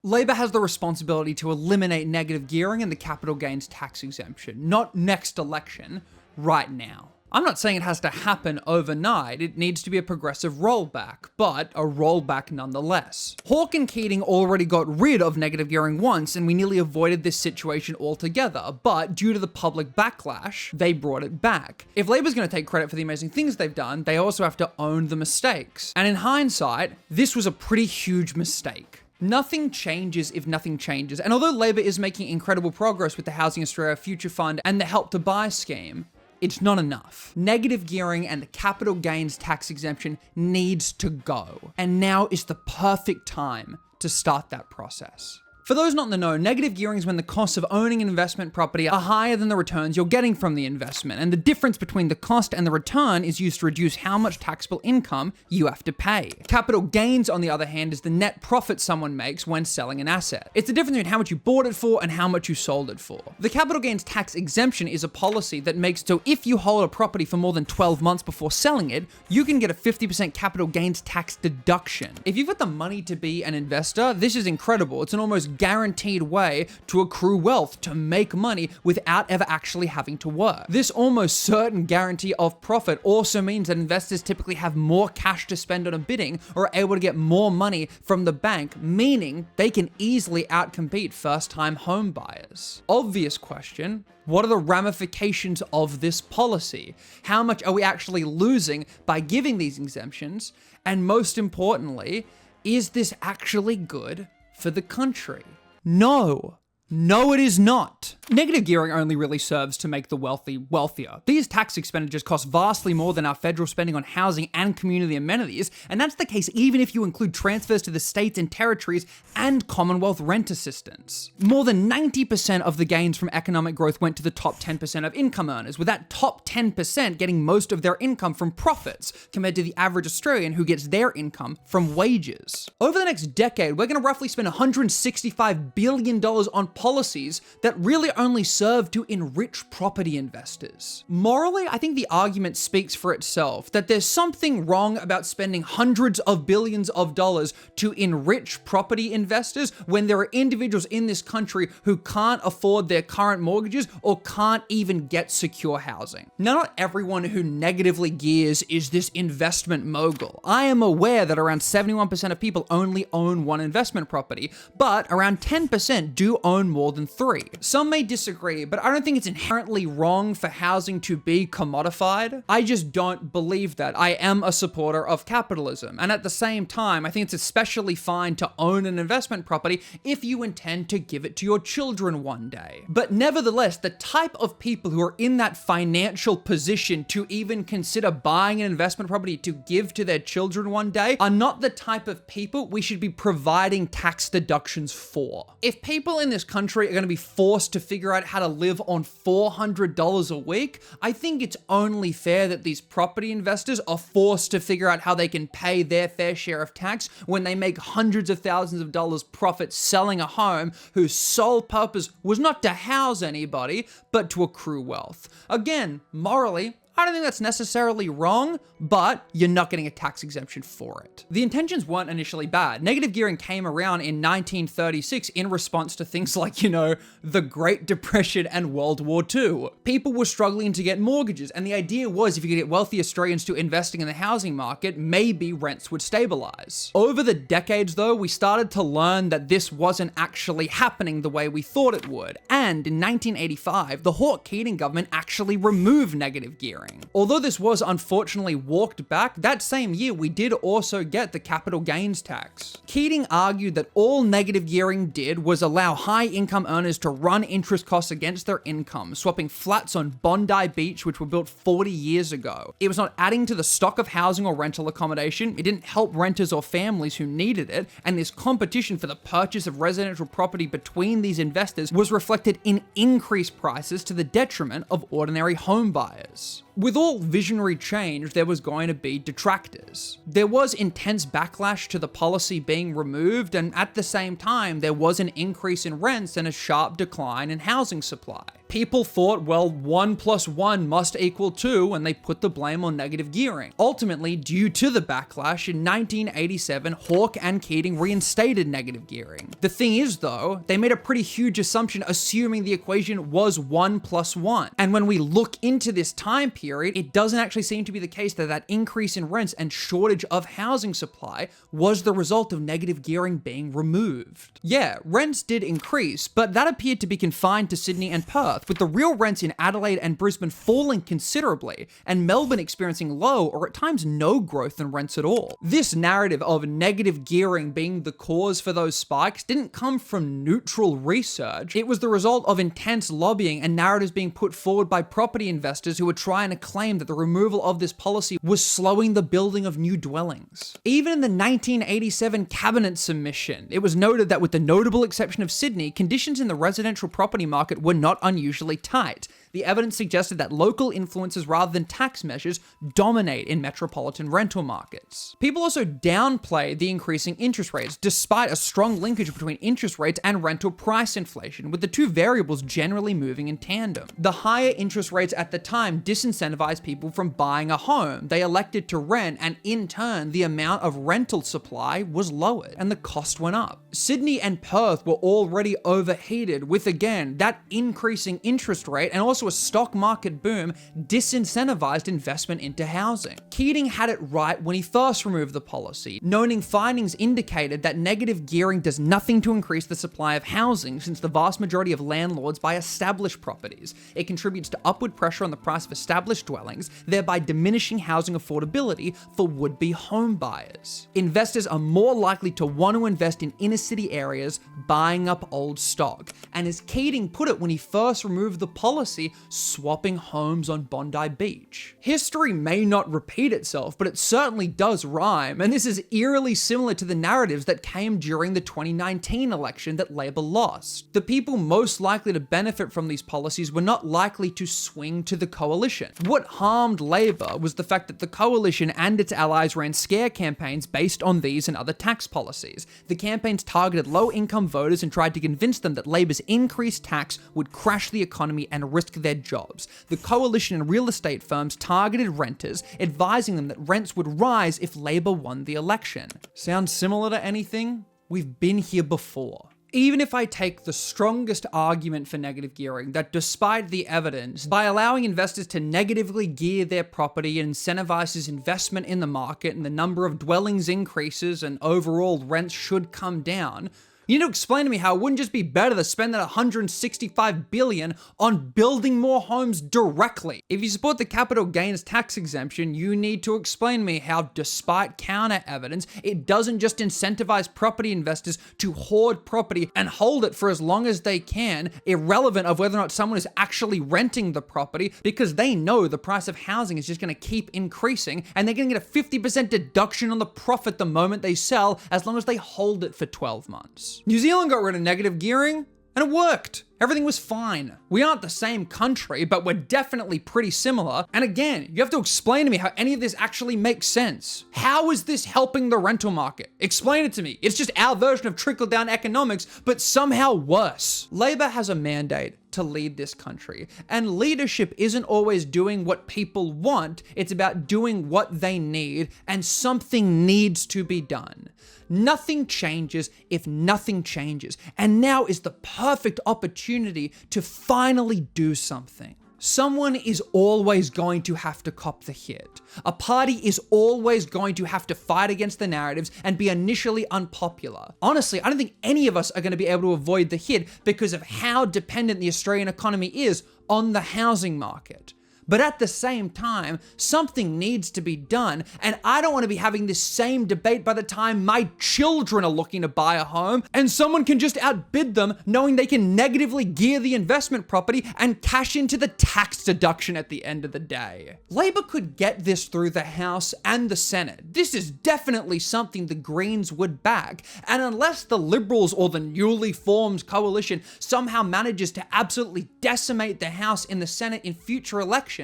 Labor has the responsibility to eliminate negative gearing and the capital gains tax exemption, not next election, right now. I'm not saying it has to happen overnight, it needs to be a progressive rollback, but a rollback nonetheless. Hawke and Keating already got rid of negative gearing once and we nearly avoided this situation altogether, but due to the public backlash, they brought it back. If Labor's going to take credit for the amazing things they've done, they also have to own the mistakes. And in hindsight, this was a pretty huge mistake. Nothing changes if nothing changes, and although Labor is making incredible progress with the Housing Australia Future Fund and the Help to Buy scheme, it's not enough. Negative gearing and the capital gains tax exemption needs to go. And now is the perfect time to start that process. For those not in the know, negative gearing is when the costs of owning an investment property are higher than the returns you're getting from the investment, and the difference between the cost and the return is used to reduce how much taxable income you have to pay. Capital gains, on the other hand, is the net profit someone makes when selling an asset. It's the difference between how much you bought it for and how much you sold it for. The capital gains tax exemption is a policy that makes so if you hold a property for more than 12 months before selling it, you can get a 50% capital gains tax deduction. If you've got the money to be an investor, this is incredible. It's an almost guaranteed way to accrue wealth, to make money without ever actually having to work. This almost certain guarantee of profit also means that investors typically have more cash to spend on a bidding or are able to get more money from the bank, meaning they can easily outcompete first-time home buyers. Obvious question. What are the ramifications of this policy? How much are we actually losing by giving these exemptions? And most importantly, is this actually good for the country? No. No, it is not. Negative gearing only really serves to make the wealthy wealthier. These tax expenditures cost vastly more than our federal spending on housing and community amenities, and that's the case even if you include transfers to the states and territories and Commonwealth rent assistance. More than 90% of the gains from economic growth went to the top 10% of income earners, with that top 10% getting most of their income from profits, compared to the average Australian who gets their income from wages. Over the next decade, we're going to roughly spend $165 billion on policies that really only serve to enrich property investors. Morally, I think the argument speaks for itself that there's something wrong about spending hundreds of billions of dollars to enrich property investors when there are individuals in this country who can't afford their current mortgages or can't even get secure housing. Now, not everyone who negatively gears is this investment mogul. I am aware that around 71% of people only own one investment property, but around 10% do own more than 3. Some may disagree, but I don't think it's inherently wrong for housing to be commodified. I just don't believe that. I am a supporter of capitalism, and at the same time, I think it's especially fine to own an investment property if you intend to give it to your children one day. But nevertheless, the type of people who are in that financial position to even consider buying an investment property to give to their children one day are not the type of people we should be providing tax deductions for. If people in this country are going to be forced to figure out how to live on $400 a week, I think it's only fair that these property investors are forced to figure out how they can pay their fair share of tax when they make hundreds of thousands of dollars profit selling a home whose sole purpose was not to house anybody, but to accrue wealth. Again, morally, I don't think that's necessarily wrong, but you're not getting a tax exemption for it. The intentions weren't initially bad. Negative gearing came around in 1936 in response to things like, the Great Depression and World War II. People were struggling to get mortgages, and the idea was if you could get wealthy Australians to investing in the housing market, maybe rents would stabilize. Over the decades, though, we started to learn that this wasn't actually happening the way we thought it would. And in 1985, the Hawke-Keating government actually removed negative gearing. Although this was unfortunately walked back, that same year we did also get the capital gains tax. Keating argued that all negative gearing did was allow high-income earners to run interest costs against their income, swapping flats on Bondi Beach, which were built 40 years ago. It was not adding to the stock of housing or rental accommodation, it didn't help renters or families who needed it, and this competition for the purchase of residential property between these investors was reflected in increased prices to the detriment of ordinary home buyers. With all visionary change, there was going to be detractors. There was intense backlash to the policy being removed, and at the same time, there was an increase in rents and a sharp decline in housing supply. People thought, well, 1 + 1 must equal 2, and they put the blame on negative gearing. Ultimately, due to the backlash, in 1987, Hawke and Keating reinstated negative gearing. The thing is, though, they made a pretty huge assumption assuming the equation was 1 + 1. And when we look into this time period, it doesn't actually seem to be the case that that increase in rents and shortage of housing supply was the result of negative gearing being removed. Yeah, rents did increase, but that appeared to be confined to Sydney and Perth, with the real rents in Adelaide and Brisbane falling considerably, and Melbourne experiencing low or at times no growth in rents at all. This narrative of negative gearing being the cause for those spikes didn't come from neutral research. It was the result of intense lobbying and narratives being put forward by property investors who were trying to claim that the removal of this policy was slowing the building of new dwellings. Even in the 1987 cabinet submission, it was noted that with the notable exception of Sydney, conditions in the residential property market were not unusually tight. The evidence suggested that local influences rather than tax measures dominate in metropolitan rental markets. People also downplay the increasing interest rates, despite a strong linkage between interest rates and rental price inflation, with the two variables generally moving in tandem. The higher interest rates at the time disincentivized people from buying a home. They elected to rent, and in turn, the amount of rental supply was lowered, and the cost went up. Sydney and Perth were already overheated, with again, that increasing interest rate and also a stock market boom disincentivized investment into housing. Keating had it right when he first removed the policy, noting findings indicated that negative gearing does nothing to increase the supply of housing, since the vast majority of landlords buy established properties. It contributes to upward pressure on the price of established dwellings, thereby diminishing housing affordability for would-be home buyers. Investors are more likely to want to invest in inner city areas, buying up old stock. And as Keating put it when he first removed the policy, swapping homes on Bondi Beach. History may not repeat itself, but it certainly does rhyme, and this is eerily similar to the narratives that came during the 2019 election that Labor lost. The people most likely to benefit from these policies were not likely to swing to the coalition. What harmed Labor was the fact that the coalition and its allies ran scare campaigns based on these and other tax policies. The campaigns targeted low-income voters and tried to convince them that Labor's increased tax would crash the economy and risk their jobs. The coalition and real estate firms targeted renters, advising them that rents would rise if Labor won the election. Sounds similar to anything? We've been here before. Even if I take the strongest argument for negative gearing, that despite the evidence, by allowing investors to negatively gear their property, it incentivizes investment in the market and the number of dwellings increases and overall rents should come down, you need to explain to me how it wouldn't just be better to spend that $165 billion on building more homes directly. If you support the capital gains tax exemption, you need to explain to me how, despite counter evidence, it doesn't just incentivize property investors to hoard property and hold it for as long as they can, irrelevant of whether or not someone is actually renting the property, because they know the price of housing is just going to keep increasing, and they're going to get a 50% deduction on the profit the moment they sell, as long as they hold it for 12 months. New Zealand got rid of negative gearing, and it worked. Everything was fine. We aren't the same country, but we're definitely pretty similar. And again, you have to explain to me how any of this actually makes sense. How is this helping the rental market? Explain it to me. It's just our version of trickle-down economics, but somehow worse. Labor has a mandate to lead this country, and leadership isn't always doing what people want. It's about doing what they need, and something needs to be done. Nothing changes if nothing changes, and now is the perfect opportunity to finally do something. Someone is always going to have to cop the hit. A party is always going to have to fight against the narratives and be initially unpopular. Honestly, I don't think any of us are going to be able to avoid the hit because of how dependent the Australian economy is on the housing market. But at the same time, something needs to be done, and I don't want to be having this same debate by the time my children are looking to buy a home, and someone can just outbid them knowing they can negatively gear the investment property and cash into the tax deduction at the end of the day. Labor could get this through the House and the Senate. This is definitely something the Greens would back, and unless the Liberals or the newly formed coalition somehow manages to absolutely decimate the House and the Senate in future elections,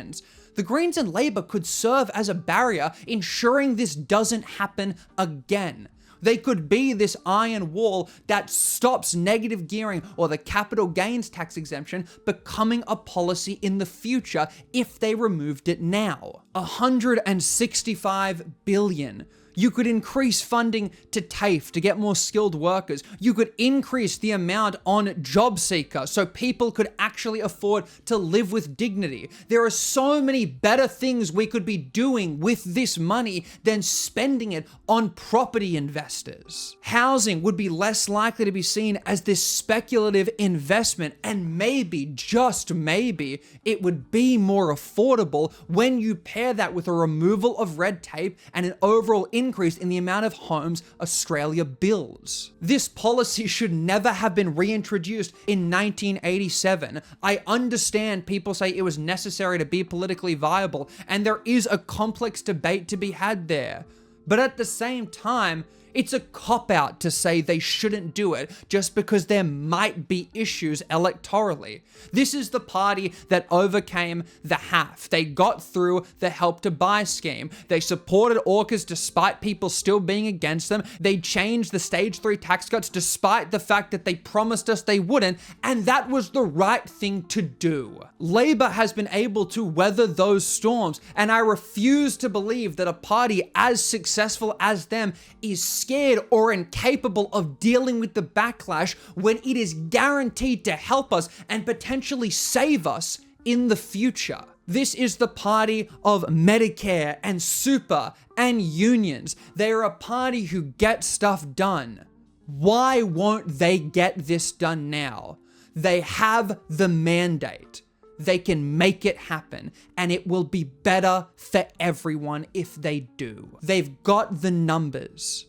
the Greens and Labor could serve as a barrier, ensuring this doesn't happen again. They could be this iron wall that stops negative gearing or the capital gains tax exemption becoming a policy in the future if they removed it now. 165 billion. You could increase funding to TAFE to get more skilled workers. You could increase the amount on JobSeeker so people could actually afford to live with dignity. There are so many better things we could be doing with this money than spending it on property investors. Housing would be less likely to be seen as this speculative investment, and maybe, just maybe, it would be more affordable when you pair that with a removal of red tape and an overall increase in the amount of homes Australia builds. This policy should never have been reintroduced in 1987. I understand people say it was necessary to be politically viable, and there is a complex debate to be had there. But at the same time, it's a cop-out to say they shouldn't do it just because there might be issues electorally. This is the party that overcame the HAF. They got through the Help to Buy scheme. They supported AUKUS despite people still being against them. They changed the stage 3 tax cuts despite the fact that they promised us they wouldn't, and that was the right thing to do. Labor has been able to weather those storms, and I refuse to believe that a party as successful as them is scared or incapable of dealing with the backlash when it is guaranteed to help us and potentially save us in the future. This is the party of Medicare and super and unions. They are a party who get stuff done. Why won't they get this done now? They have the mandate. They can make it happen, and it will be better for everyone if they do. They've got the numbers.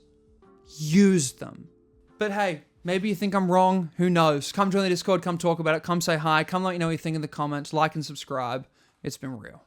Use them. But hey, maybe you think I'm wrong. Who knows? Come join the Discord, come talk about it, come say hi, come let me know what you think in the comments, like and subscribe. It's been real.